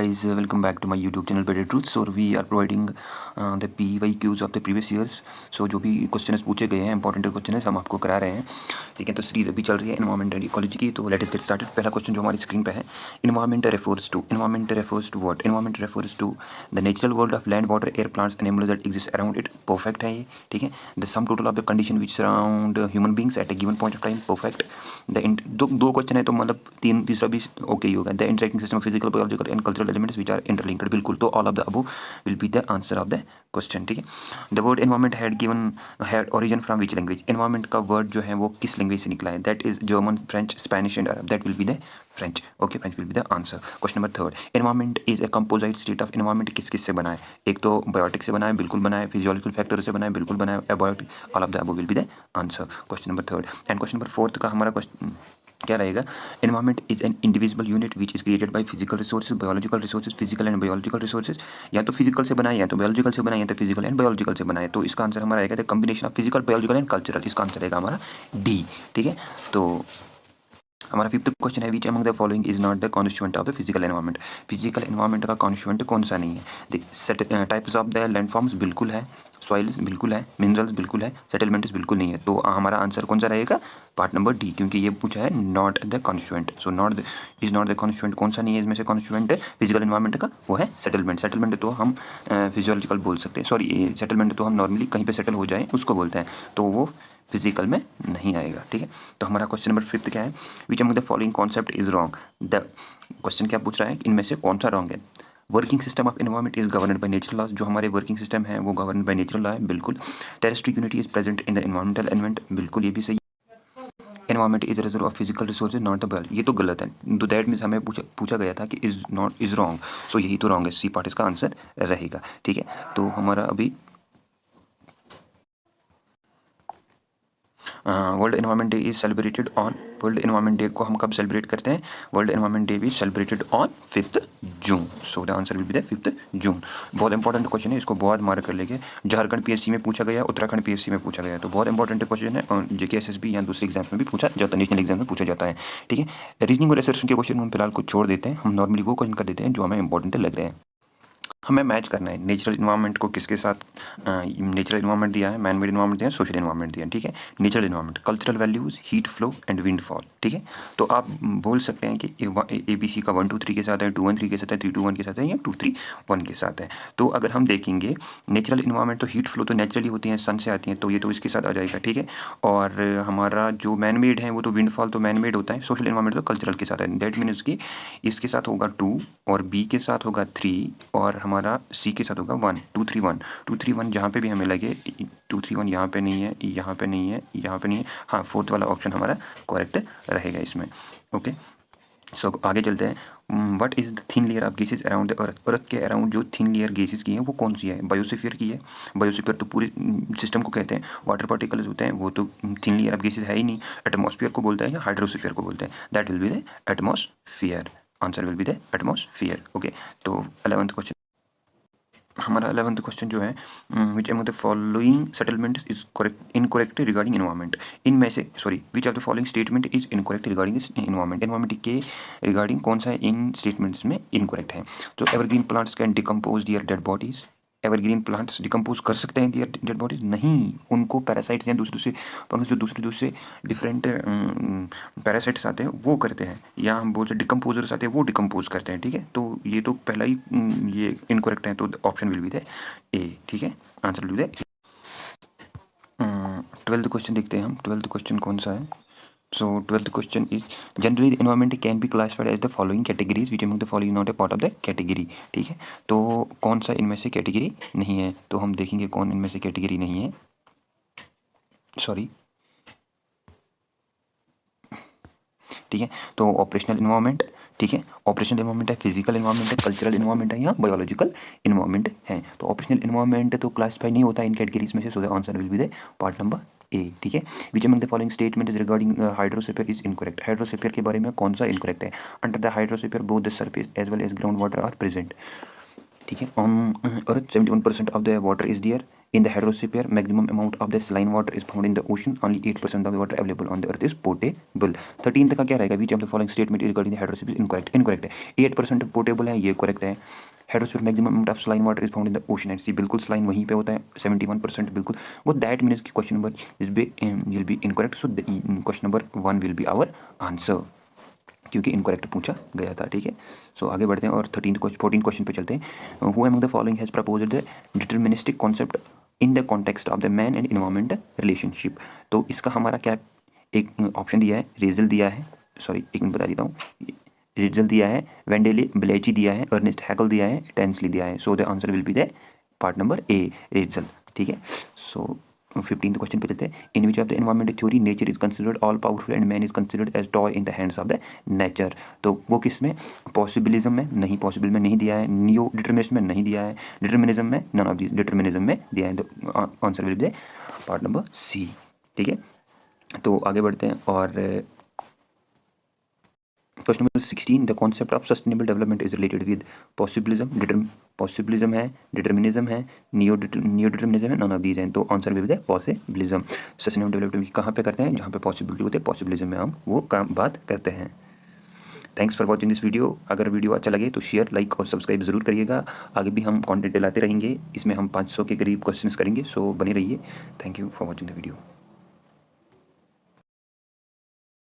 Guys, welcome back to my YouTube channel Better Truths और we are providing the PYQs of the previous years. So जो भी question पूछे गए हैं important question हम आपको करा रहे हैं, ठीक है। तो सीरीज अभी चल रही है एनवायरमेंट एंड इकोलॉजी की। तो लेट अस गेट स्टार्टेड। पहला क्वेश्चन जो हमारी स्क्रीन पे है, environment refers to what? Environment refers to the natural world of land, water, air, plants and animals that exist around it. Perfect है ये, ठीक है। The sum total of the condition which surround human beings at a given point of time. Perfect. दो question है तो मतलब तीसरा भी ओके ही होगा। The interacting system of physical, biological and cultural elements which are interlinked. बिल्कुल, तो all of the above will be the answer of the question, ठीक है। The word environment had origin from which language? Environment का word जो है वो किस language से निकला है? That is German, French, Spanish and Arab. That will be the French. Okay, French will be the answer. Question number third, environment is a composite state of. Environment किस किस से बना है? एक तो बायोटिक से बना है, बिल्कुल बना है। फिजियोलॉजिकल फैक्टर से बना है, बिल्कुल बना है। Abiotic, all of the above will be the answer. Question number third and question number fourth का हमारा क्वेश्चन क्या रहेगा? Environment is an individual unit which is created by physical resources, biological resources, physical and biological resources. या तो physical से बनाए, या तो बायोलॉजिकल से बनाए, या तो फिजिकल एंड बायोलॉजिकल से बनाए। तो इसका आंसर हमारा आएगा the combination of physical, biological and cultural. इसका आंसर रहेगा हमारा डी, ठीक है। तो हमारा फिफ्थ क्वेश्चन है, which among the following is not the constituent of the physical environment? Physical environment का कॉन्स्टिट्यूएंट कौन सा नहीं है? देखिए, टाइप्स ऑफ द लैंडफॉर्म्स बिल्कुल है, सॉइल्स बिल्कुल है, मिनरल्स बिल्कुल है, सेटलमेंट्स बिल्कुल नहीं है। तो हमारा आंसर कौन सा रहेगा? पार्ट नंबर डी, क्योंकि ये पूछा है not the constituent. So is not the constituent. कौन सा नहीं है इसमें से कॉन्स्टिट्यूएंट फिजिकल एनवायरमेंट का? वो है सेटलमेंट। सेटलमेंट तो हम फिजियोलॉजिकल बोल सकते हैं, सॉरी, सेटलमेंट तो हम नॉर्मली कहीं पर सेटल हो जाए उसको बोलते हैं, तो वो फिजिकल में नहीं आएगा, ठीक है। तो हमारा क्वेश्चन नंबर फिफ्थ क्या है? Which among the following concept is wrong? The question क्या पूछ रहा है, इनमें से कौन सा रॉन्ग है? Working system of environment is governed by natural laws. जो हमारे वर्किंग सिस्टम है वो गवर्नड बाय नेचुरल लॉ है, बिल्कुल। Terrestrial unity is present in the environmental element, बिल्कुल ये भी सही। Environment is reserve of physical resources not the biology, ये तो गलत है। तो दैट मीन्स हमें पूछा गया था कि इज रॉन्ग, सो यही तो रॉन्ग है। सी पार्ट इसका आंसर रहेगा, ठीक है। तो हमारा अभी world environment day is celebrated on, world environment day को हम कब सेलिब्रेट करते हैं? वर्ल्ड एनवायरनमेंट डे भी celebrated on 5 June. So the answer will be the 5 जून। बहुत इंपॉर्टेंट क्वेश्चन है, इसको बहुत मार्क कर लेंगे। झारखंड पीएससी में पूछा गया, उत्तराखंड पीएससी में पूछा गया, तो बहुत इंपॉर्टेंट क्वेश्चन है। और जेके एसएसबी या दूसरे एग्जाम में भी पूछा जाता है, नेशनल एग्जाम में पूछा जाता है, ठीक है। रीजनिंग और रिसर्च के क्वेश्चन हम फिलहाल को छोड़ देते हैं, हम नॉर्मली वो क्वेश्चन कर देते हैं जो हमें इंपॉर्टेंट लग रहे हैं। हमें मैच करना है नेचुरल इन्वायरमेंट को किसके साथ। नेचुरल इन्वायरमेंट दिया है, मैन मेड इन्वायरमेंट दिया है, सोशल इन्वायरमेंट दिया है, ठीक है। Natural environment, cultural values, heat flow and wind fall, ठीक है। तो आप बोल सकते हैं कि ABC का 1 2 3 के साथ है, 2 1 3 के साथ है, 3 2 1 के साथ है, या 2 3 1 के साथ है। तो अगर हम देखेंगे नेचुरल इन्वायरमेंट, तो हीट फ्लो तो नेचुरली होती है, सन से आती है, तो ये तो इसके साथ आ जाएगा, ठीक है। और हमारा जो मैन मेड है वो तो विंड फॉल तो मैन मेड होता है। सोशल इन्वायरमेंट तो कल्चरल के साथ है। दैट मीन्स कि इसके साथ होगा 2 और बी के साथ होगा 3 और हमारा सी के साथ होगा 1 2 3 1 2 3 1। जहाँ पे भी हमें लगे 2 3 1 यहाँ पे नहीं है, यहाँ पे नहीं है, यहाँ पे नहीं है, हाँ फोर्थ वाला ऑप्शन हमारा करेक्ट रहेगा इसमें, ओके। सो आगे चलते हैं। What is the thin layer of gases around the earth? Earth के अराउंड जो थिन लेयर गैसेज की है वो कौन सी है? बायोस्फीयर की है। बायोस्फीयर तो पूरे सिस्टम को कहते हैं। वाटर पार्टिकल्स होते हैं वो तो थिन लेयर ऑफ गैसेज है ही नहीं। एटमॉस्फेयर को बोलते हैं या हाइड्रोस्फीयर को बोलते हैं? That will be the atmosphere. Answer will be the atmosphere, okay. तो 11th क्वेश्चन, हमारा 11th क्वेश्चन जो है, which among the following settlement is correct incorrect regarding environment? इनमें से sorry, which of the following statement is incorrect regarding environment? Environment के regarding कौन सा इन स्टेटमेंट्स में इनकरेक्ट है? तो evergreen plants can decompose their dead bodies. Evergreen plants decompose कर सकते हैं दियर डेड बॉडीज? नहीं, उनको पैरासाइट्स या दूसरे जो दूसरे डिफरेंट पैरासाइट्स आते हैं वो करते हैं, या हम बोल सकते डिकम्पोजर्स आते हैं वो डिकम्पोज करते हैं, ठीक है। तो ये तो पहला ही ये इनकरेक्ट है, तो option will be the A, ठीक है। Answer will be the 12th question देखते हैं हम। 12th क्वेश्चन कौन सा है? So 12th question is generally environment can be classified as the following categories which among the following not a part of the category, ठीक है। तो कौन सा इनमें से कैटेगरी नहीं है? तो हम देखेंगे कौन इनमें से कैटेगरी नहीं है, सॉरी, ठीक है। तो ऑपरेशनल इन्वायरमेंट, ठीक है, ऑपरेशनल इन्वायरमेंट है, फिजिकल इन्वायरमेंट है, कल्चरल इन्वायरमेंट है, या बायोलॉजिकल इन्वायरमेंट है। तो ऑपरेशनल इन्वायरमेंट तो क्लासिफाई नहीं होता इन कैटेगरीज में से, so the answer will be the part number A, ठीक है। Which among the following statement is regarding hydrosphere is incorrect? Hydrosphere के बारे में कौन सा इनकरेक्ट है? Under the hydrosphere both the surface as well as ground water are present, ठीक है। On earth 71% of the water is there, In the hydrosphere, maximum amount of the saline water is found in the ocean. Only 8% of the water available on the earth is potable. 13 का क्या रहेगा? Which of the following statement regarding the hydrosphere is incorrect? Incorrect है. 8% portable है, ये correct है. Hydrosphere maximum amount of saline water is found in the ocean and sea, बिल्कुल saline वहीं पे होता है 71% बिल्कुल. वो दैट मीन्स की question number will be incorrect. So question number 1 will be our answer, क्योंकि इनकरेक्ट पूछा गया था. ठीक है, सो आगे बढ़ते हैं और 14 क्वेश्चन पे चलते हैं. Who among the following has proposed the deterministic concept in the context of the man and environment relationship. तो इसका हमारा क्या एक ऑप्शन दिया है, रेजल दिया है, सॉरी एक मिनट बता देता हूँ, रेजल दिया है, वेंडेले ब्लेची दिया है, अर्नेस्ट हैकल दिया है, टेंसली दिया है. So the answer will be the part number A, रेजल. ठीक है, सो 15th क्वेश्चन पे चलते हैं. In which of the environment theory nature is considered all powerful and man is considered as toy in the hands of the nature. तो वो किस में? पॉसिबिलिज्म में नहीं, पॉसिबल में नहीं दिया है. नियो डिटर्मिनिज्म में नहीं दिया है. डिटर्मिनिज्म में, नन ऑफ दिस, डिटर्मिनिज्म में दिया है. तो answer will be part number C. ठीक है, तो आगे बढ़ते हैं और question number 16. The concept of sustainable development is related with possibilism. Possibilism है, डिटर्मिनिज्म है, नियो डिटर्मिनिज्म है, नॉन ऑफ दीज हैं. तो answer will be the possibilism. Sustainable development कहाँ पे करते हैं? जहाँ पे पॉसिबिलिटी होती है, पॉसिबिलिज्म में हम वो काम बात करते हैं. Thanks for watching this video. अगर वीडियो अच्छा लगे तो शेयर, लाइक और सब्सक्राइब जरूर करिएगा. आगे भी हम कंटेंट लाते रहेंगे. इसमें हम 500 के करीब क्वेश्चंस करेंगे, सो बने रहिए. Thank you for watching the video.